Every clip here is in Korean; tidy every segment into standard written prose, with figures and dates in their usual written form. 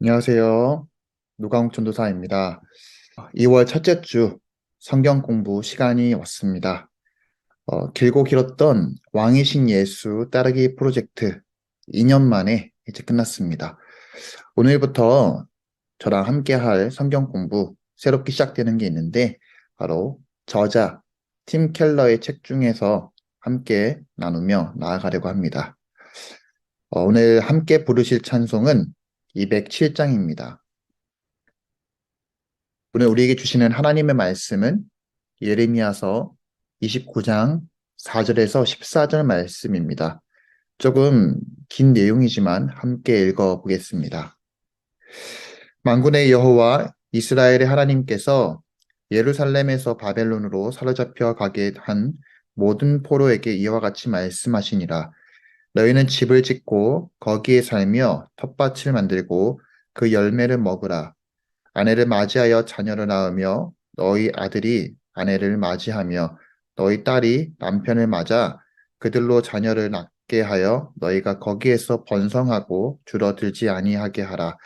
안녕하세요. 노광욱 전도사입니다. 2월 첫째 주 성경 공부 시간이 왔습니다. 길고 길었던 왕이신 예수 따르기 프로젝트 2년 만에 이제 끝났습니다. 오늘부터 저랑 함께 할 성경 공부 새롭게 시작되는 게 있는데 바로 저자 팀 켈러의 책 중에서 함께 나누며 나아가려고 합니다. 오늘 함께 부르실 찬송은 207장입니다. 오늘 우리에게 주시는 하나님의 말씀은 예레미야서 29장 4절에서 14절 말씀입니다. 조금 긴 내용이지만 함께 읽어보겠습니다. 만군의 여호와 이스라엘의 하나님께서 예루살렘에서 바벨론으로 사로잡혀 가게 한 모든 포로에게 이와 같이 말씀하시니라. 너희는 집을 짓고 거기에 살며 텃밭을 만들고 그 열매를 먹으라. 아내를 맞이하여 자녀를 낳으며 너희 아들이 아내를 맞이하며 너희 딸이 남편을 맞아 그들로 자녀를 낳게 하여 너희가 거기에서 번성하고 줄어들지 아니하게 하라.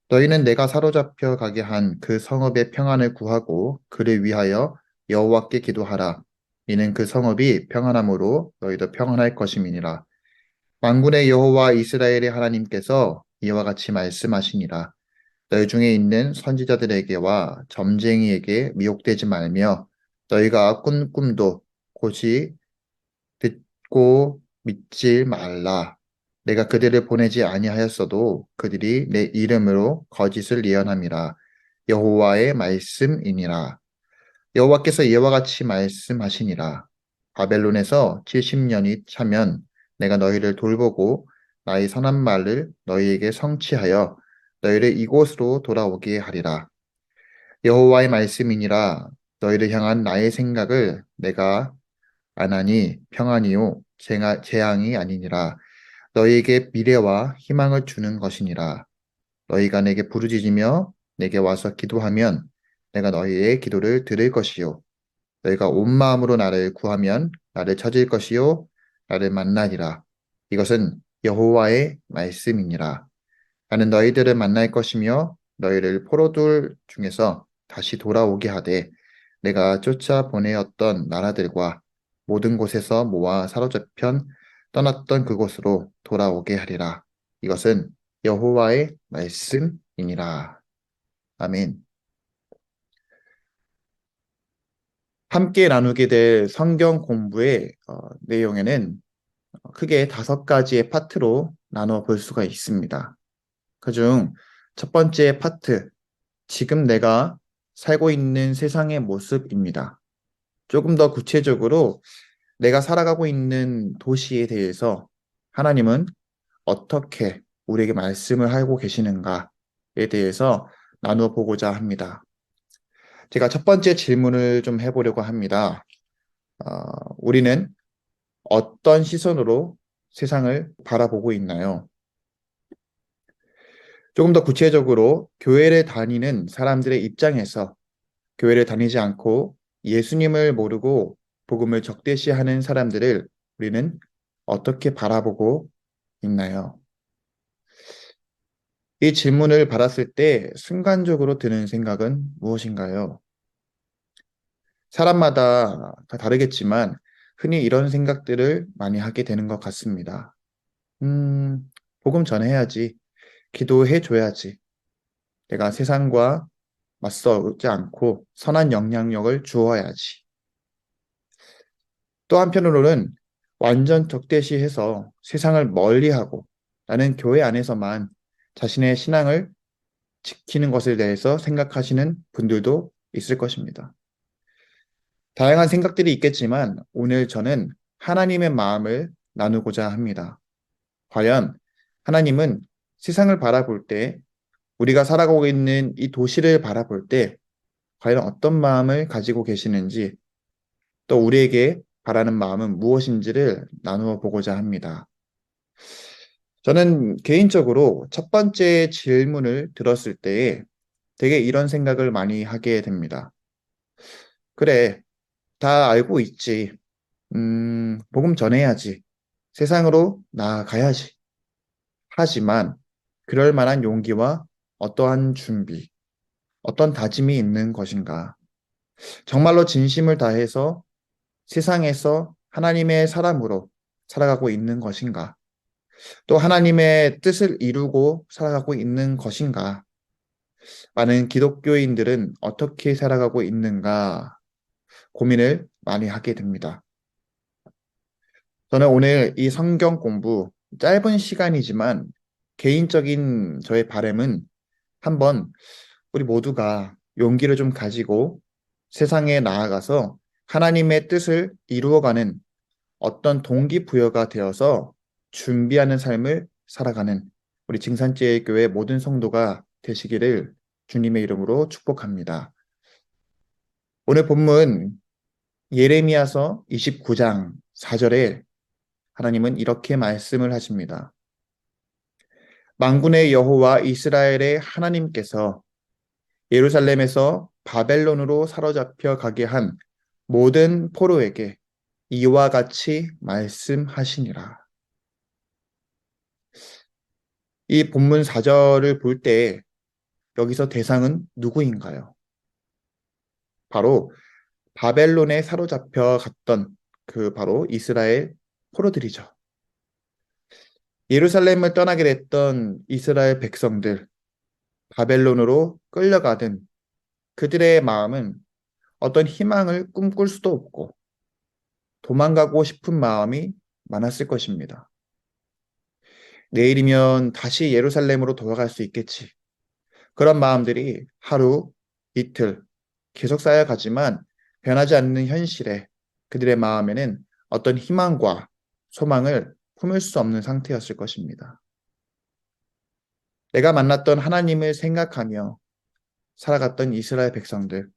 너희는 내가 사로잡혀 가게 한 그 성읍의 평안을 구하고 그를 위하여 여호와께 기도하라. 이는 그 성읍이 평안함으로 너희도 평안할 것임이니라. 만군의 여호와 이스라엘의 하나님께서 이와 같이 말씀하시니라. 너희 중에 있는 선지자들에게와 점쟁이에게 미혹되지 말며 너희가 꾼 꿈도 곧이 듣고 믿지 말라. 내가 그들을 보내지 아니하였어도 그들이 내 이름으로 거짓을 예언함이라. 여호와의 말씀이니라. 여호와께서 이와 같이 말씀하시니라. 바벨론에서 70년이 차면 내가 너희를 돌보고 나의 선한 말을 너희에게 성취하여 너희를 이곳으로 돌아오게 하리라. 여호와의 말씀이니라. 너희를 향한 나의 생각을 내가 안하니 평안이요 재앙이 아니니라. 너희에게 미래와 희망을 주는 것이니라. 너희가 내게 부르짖으며 내게 와서 기도하면 내가 너희의 기도를 들을 것이요 너희가 온 마음으로 나를 구하면 나를 찾을 것이요 나를 만나리라. 이것은 여호와의 말씀이니라. 나는 너희들을 만날 것이며 너희를 포로들 중에서 다시 돌아오게 하되 내가 쫓아 보내었던 나라들과 모든 곳에서 모아 사로잡혀 떠났던 그곳으로 돌아오게 하리라. 이것은 여호와의 말씀이니라. 아멘. 함께 나누게 될 성경 공부의 내용에는 크게 5가지의 파트로 나누어 볼 수가 있습니다. 그중 첫 번째 파트, 지금 내가 살고 있는 세상의 모습입니다. 조금 더 구체적으로 내가 살아가고 있는 도시에 대해서 하나님은 어떻게 우리에게 말씀을 하고 계시는가에 대해서 나누어 보고자 합니다. 제가 첫 번째 질문을 좀 해보려고 합니다. 우리는 어떤 시선으로 세상을 바라보고 있나요? 조금 더 구체적으로 교회를 다니는 사람들의 입장에서 교회를 다니지 않고 예수님을 모르고 복음을 적대시하는 사람들을 우리는 어떻게 바라보고 있나요? 이 질문을 받았을 때 순간적으로 드는 생각은 무엇인가요? 사람마다 다 다르겠지만 흔히 이런 생각들을 많이 하게 되는 것 같습니다. 복음 전해야지. 기도해 줘야지. 내가 세상과 맞서지 않고 선한 영향력을 주어야지. 또 한편으로는 완전 적대시해서 세상을 멀리하고 나는 교회 안에서만 자신의 신앙을 지키는 것에 대해서 생각하시는 분들도 있을 것입니다. 다양한 생각들이 있겠지만 오늘 저는 하나님의 마음을 나누고자 합니다. 과연 하나님은 세상을 바라볼 때 우리가 살아가고 있는 이 도시를 바라볼 때 과연 어떤 마음을 가지고 계시는지 또 우리에게 바라는 마음은 무엇인지를 나누어 보고자 합니다. 저는 개인적으로 첫 번째 질문을 들었을 때에 되게 이런 생각을 많이 하게 됩니다. 그래, 다 알고 있지. 복음 전해야지. 세상으로 나아가야지. 하지만 그럴 만한 용기와 어떠한 준비, 어떤 다짐이 있는 것인가? 정말로 진심을 다해서 세상에서 하나님의 사람으로 살아가고 있는 것인가? 또 하나님의 뜻을 이루고 살아가고 있는 것인가? 많은 기독교인들은 어떻게 살아가고 있는가 고민을 많이 하게 됩니다. 저는 오늘 이 성경 공부 짧은 시간이지만 개인적인 저의 바람은 한번 우리 모두가 용기를 좀 가지고 세상에 나아가서 하나님의 뜻을 이루어가는 어떤 동기부여가 되어서 준비하는 삶을 살아가는 우리 증산제일교회 모든 성도가 되시기를 주님의 이름으로 축복합니다. 오늘 본문 예레미야서 29장 4절에 하나님은 이렇게 말씀을 하십니다. 만군의 여호와 이스라엘의 하나님께서 예루살렘에서 바벨론으로 사로잡혀 가게 한 모든 포로에게 이와 같이 말씀하시니라. 이 본문 4절을 볼 때 여기서 대상은 누구인가요? 바로 바벨론에 사로잡혀 갔던 그 바로 이스라엘 포로들이죠. 예루살렘을 떠나게 됐던 이스라엘 백성들, 바벨론으로 끌려가든 그들의 마음은 어떤 희망을 꿈꿀 수도 없고 도망가고 싶은 마음이 많았을 것입니다. 내일이면 다시 예루살렘으로 돌아갈 수 있겠지. 그런 마음들이 하루, 이틀 계속 쌓여가지만 변하지 않는 현실에 그들의 마음에는 어떤 희망과 소망을 품을 수 없는 상태였을 것입니다. 내가 만났던 하나님을 생각하며 살아갔던 이스라엘 백성들,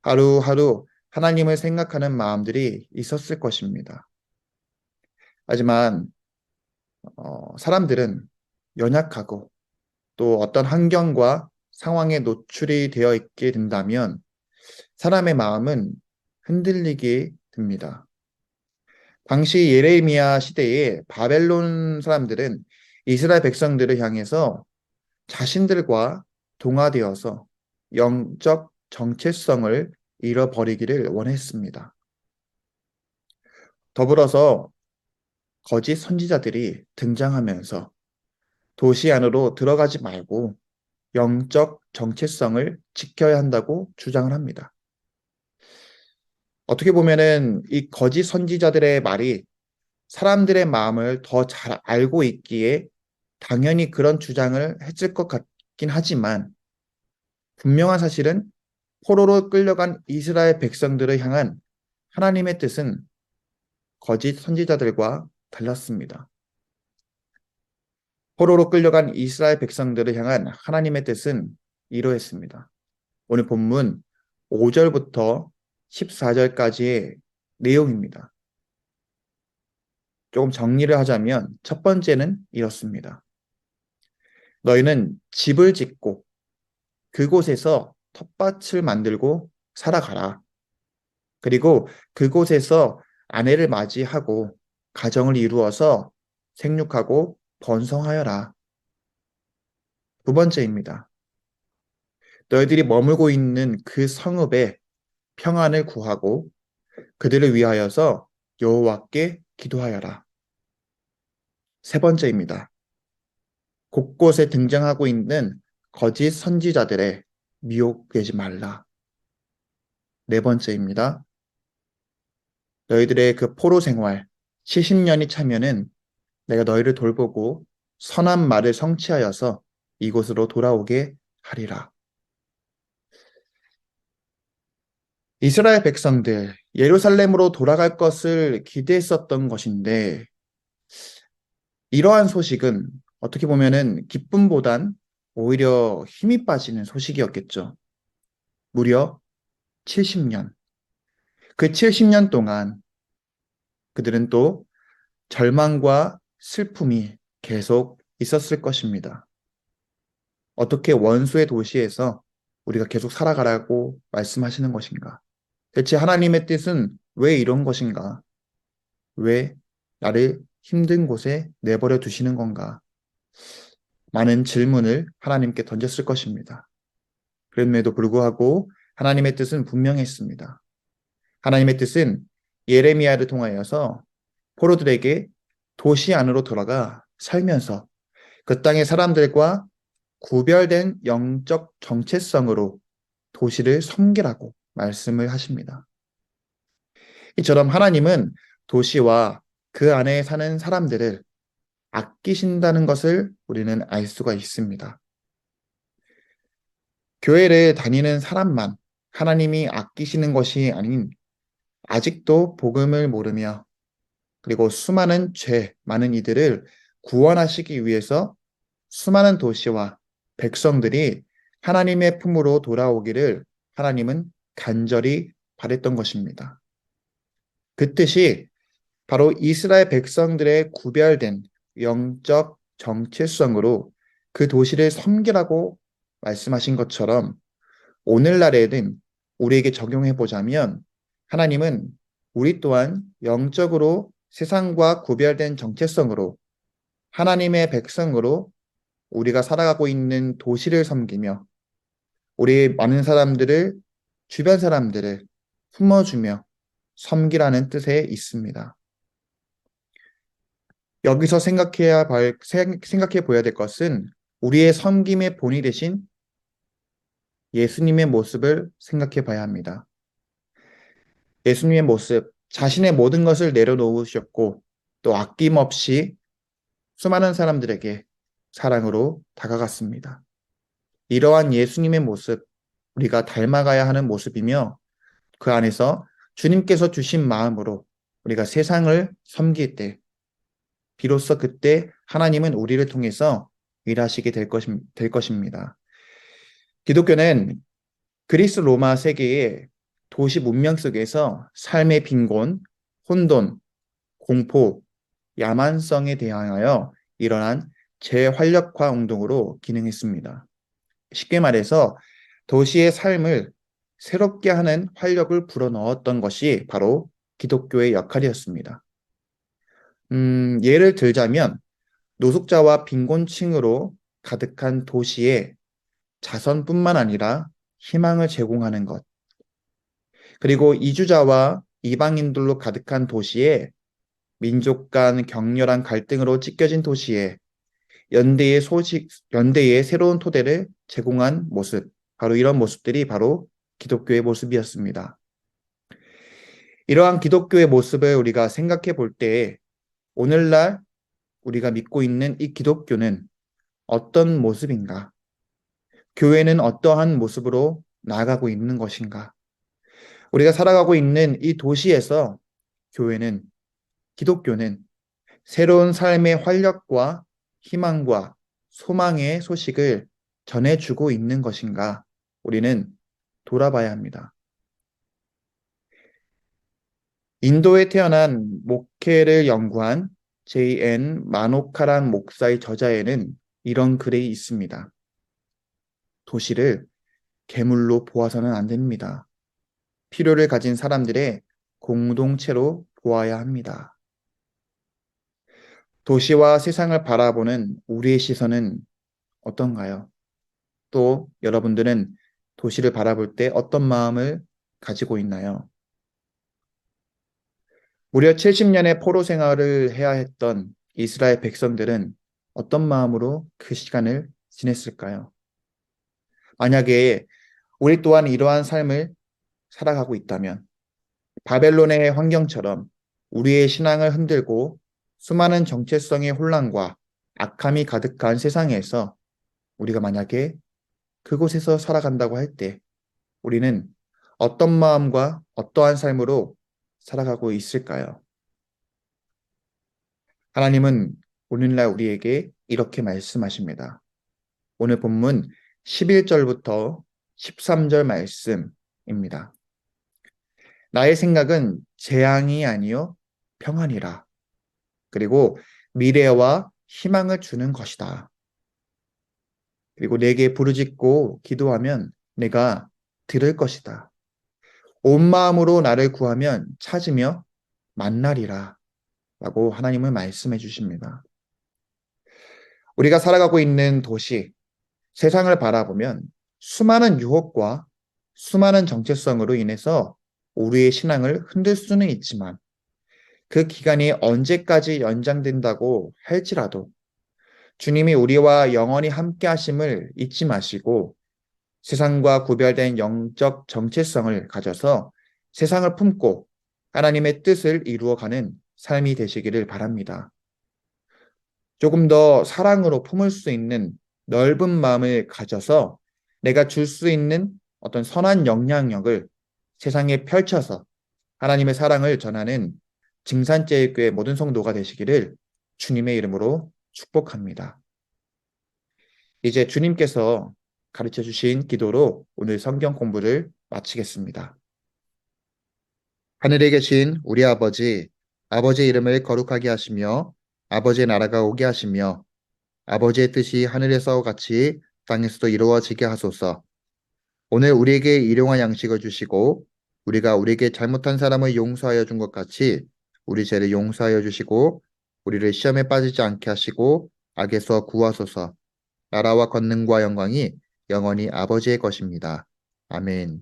하루하루 하나님을 생각하는 마음들이 있었을 것입니다. 하지만 사람들은 연약하고 또 어떤 환경과 상황에 노출이 되어 있게 된다면 사람의 마음은 흔들리게 됩니다. 당시 예레미야 시대에 바벨론 사람들은 이스라엘 백성들을 향해서 자신들과 동화되어서 영적 정체성을 잃어버리기를 원했습니다. 더불어서 거짓 선지자들이 등장하면서 도시 안으로 들어가지 말고 영적 정체성을 지켜야 한다고 주장을 합니다. 어떻게 보면은 이 거짓 선지자들의 말이 사람들의 마음을 더 잘 알고 있기에 당연히 그런 주장을 했을 것 같긴 하지만 분명한 사실은 포로로 끌려간 이스라엘 백성들을 향한 하나님의 뜻은 거짓 선지자들과 달랐습니다. 포로로 끌려간 이스라엘 백성들을 향한 하나님의 뜻은 이러했습니다. 오늘 본문 5절부터 14절까지의 내용입니다. 조금 정리를 하자면 첫 번째는 이렇습니다. 너희는 집을 짓고 그곳에서 텃밭을 만들고 살아가라. 그리고 그곳에서 아내를 맞이하고 가정을 이루어서 생육하고 번성하여라. 두 번째입니다. 너희들이 머물고 있는 그 성읍에 평안을 구하고 그들을 위하여서 여호와께 기도하여라. 세 번째입니다. 곳곳에 등장하고 있는 거짓 선지자들의 미혹되지 말라. 네 번째입니다. 너희들의 그 포로 생활 70년이 차면은 내가 너희를 돌보고 선한 말을 성취하여서 이곳으로 돌아오게 하리라. 이스라엘 백성들 예루살렘으로 돌아갈 것을 기대했었던 것인데 이러한 소식은 어떻게 보면은 기쁨보단 오히려 힘이 빠지는 소식이었겠죠. 무려 70년. 그 70년 동안 그들은 또 절망과 슬픔이 계속 있었을 것입니다. 어떻게 원수의 도시에서 우리가 계속 살아가라고 말씀하시는 것인가? 대체 하나님의 뜻은 왜 이런 것인가? 왜 나를 힘든 곳에 내버려 두시는 건가? 많은 질문을 하나님께 던졌을 것입니다. 그럼에도 불구하고 하나님의 뜻은 분명했습니다. 하나님의 뜻은 예레미야를 통하여서 포로들에게 도시 안으로 돌아가 살면서 그 땅의 사람들과 구별된 영적 정체성으로 도시를 섬기라고 말씀을 하십니다. 이처럼 하나님은 도시와 그 안에 사는 사람들을 아끼신다는 것을 우리는 알 수가 있습니다. 교회를 다니는 사람만 하나님이 아끼시는 것이 아닌 아직도 복음을 모르며 그리고 수많은 많은 이들을 구원하시기 위해서 수많은 도시와 백성들이 하나님의 품으로 돌아오기를 하나님은 간절히 바랬던 것입니다. 그 뜻이 바로 이스라엘 백성들의 구별된 영적 정체성으로 그 도시를 섬기라고 말씀하신 것처럼 오늘날에는 우리에게 적용해 보자면 하나님은 우리 또한 영적으로 세상과 구별된 정체성으로 하나님의 백성으로 우리가 살아가고 있는 도시를 섬기며 우리 많은 사람들을 주변 사람들을 품어주며 섬기라는 뜻에 있습니다. 여기서 생각해 보아야 될 것은 우리의 섬김의 본이 되신 예수님의 모습을 생각해 봐야 합니다. 예수님의 모습, 자신의 모든 것을 내려놓으셨고 또 아낌없이 수많은 사람들에게 사랑으로 다가갔습니다. 이러한 예수님의 모습, 우리가 닮아가야 하는 모습이며 그 안에서 주님께서 주신 마음으로 우리가 세상을 섬길 때 비로소 그때 하나님은 우리를 통해서 일하시게 될 것입니다. 기독교는 그리스 로마 세계의 도시 문명 속에서 삶의 빈곤, 혼돈, 공포, 야만성에 대항하여 일어난 재활력화 운동으로 기능했습니다. 쉽게 말해서 도시의 삶을 새롭게 하는 활력을 불어넣었던 것이 바로 기독교의 역할이었습니다. 예를 들자면 노숙자와 빈곤층으로 가득한 도시에 자선뿐만 아니라 희망을 제공하는 것, 그리고 이주자와 이방인들로 가득한 도시에 민족 간 격렬한 갈등으로 찢겨진 도시에 연대의 새로운 토대를 제공한 모습, 바로 이런 모습들이 바로 기독교의 모습이었습니다. 이러한 기독교의 모습을 우리가 생각해 볼 때 오늘날 우리가 믿고 있는 이 기독교는 어떤 모습인가? 교회는 어떠한 모습으로 나아가고 있는 것인가? 우리가 살아가고 있는 이 도시에서 기독교는 새로운 삶의 활력과 희망과 소망의 소식을 전해주고 있는 것인가? 우리는 돌아봐야 합니다. 인도에 태어난 목회를 연구한 J.N. 마노카란 목사의 저자에는 이런 글이 있습니다. 도시를 괴물로 보아서는 안 됩니다. 필요를 가진 사람들의 공동체로 보아야 합니다. 도시와 세상을 바라보는 우리의 시선은 어떤가요? 또 여러분들은 도시를 바라볼 때 어떤 마음을 가지고 있나요? 무려 70년의 포로 생활을 해야 했던 이스라엘 백성들은 어떤 마음으로 그 시간을 지냈을까요? 만약에 우리 또한 이러한 삶을 살아가고 있다면 바벨론의 환경처럼 우리의 신앙을 흔들고 수많은 정체성의 혼란과 악함이 가득한 세상에서 우리가 만약에 그곳에서 살아간다고 할 때 우리는 어떤 마음과 어떠한 삶으로 살아가고 있을까요? 하나님은 오늘날 우리에게 이렇게 말씀하십니다. 오늘 본문 11절부터 13절 말씀입니다. 나의 생각은 재앙이 아니요 평안이라. 그리고 미래와 희망을 주는 것이다. 그리고 내게 부르짖고 기도하면 내가 들을 것이다. 온 마음으로 나를 구하면 찾으며 만나리라. 라고 하나님은 말씀해 주십니다. 우리가 살아가고 있는 도시, 세상을 바라보면 수많은 유혹과 수많은 정체성으로 인해서 우리의 신앙을 흔들 수는 있지만 그 기간이 언제까지 연장된다고 할지라도 주님이 우리와 영원히 함께 하심을 잊지 마시고 세상과 구별된 영적 정체성을 가져서 세상을 품고 하나님의 뜻을 이루어가는 삶이 되시기를 바랍니다. 조금 더 사랑으로 품을 수 있는 넓은 마음을 가져서 내가 줄 수 있는 어떤 선한 영향력을 세상에 펼쳐서 하나님의 사랑을 전하는 증산제일교회 모든 성도가 되시기를 주님의 이름으로 축복합니다. 이제 주님께서 가르쳐 주신 기도로 오늘 성경 공부를 마치겠습니다. 하늘에 계신 우리 아버지, 아버지의 이름을 거룩하게 하시며 아버지의 나라가 오게 하시며 아버지의 뜻이 하늘에서 같이 땅에서도 이루어지게 하소서. 오늘 우리에게 일용할 양식을 주시고 우리가 우리에게 잘못한 사람을 용서하여 준 것 같이 우리 죄를 용서하여 주시고 우리를 시험에 빠지지 않게 하시고 악에서 구하소서. 나라와 권능과 영광이 영원히 아버지의 것입니다. 아멘.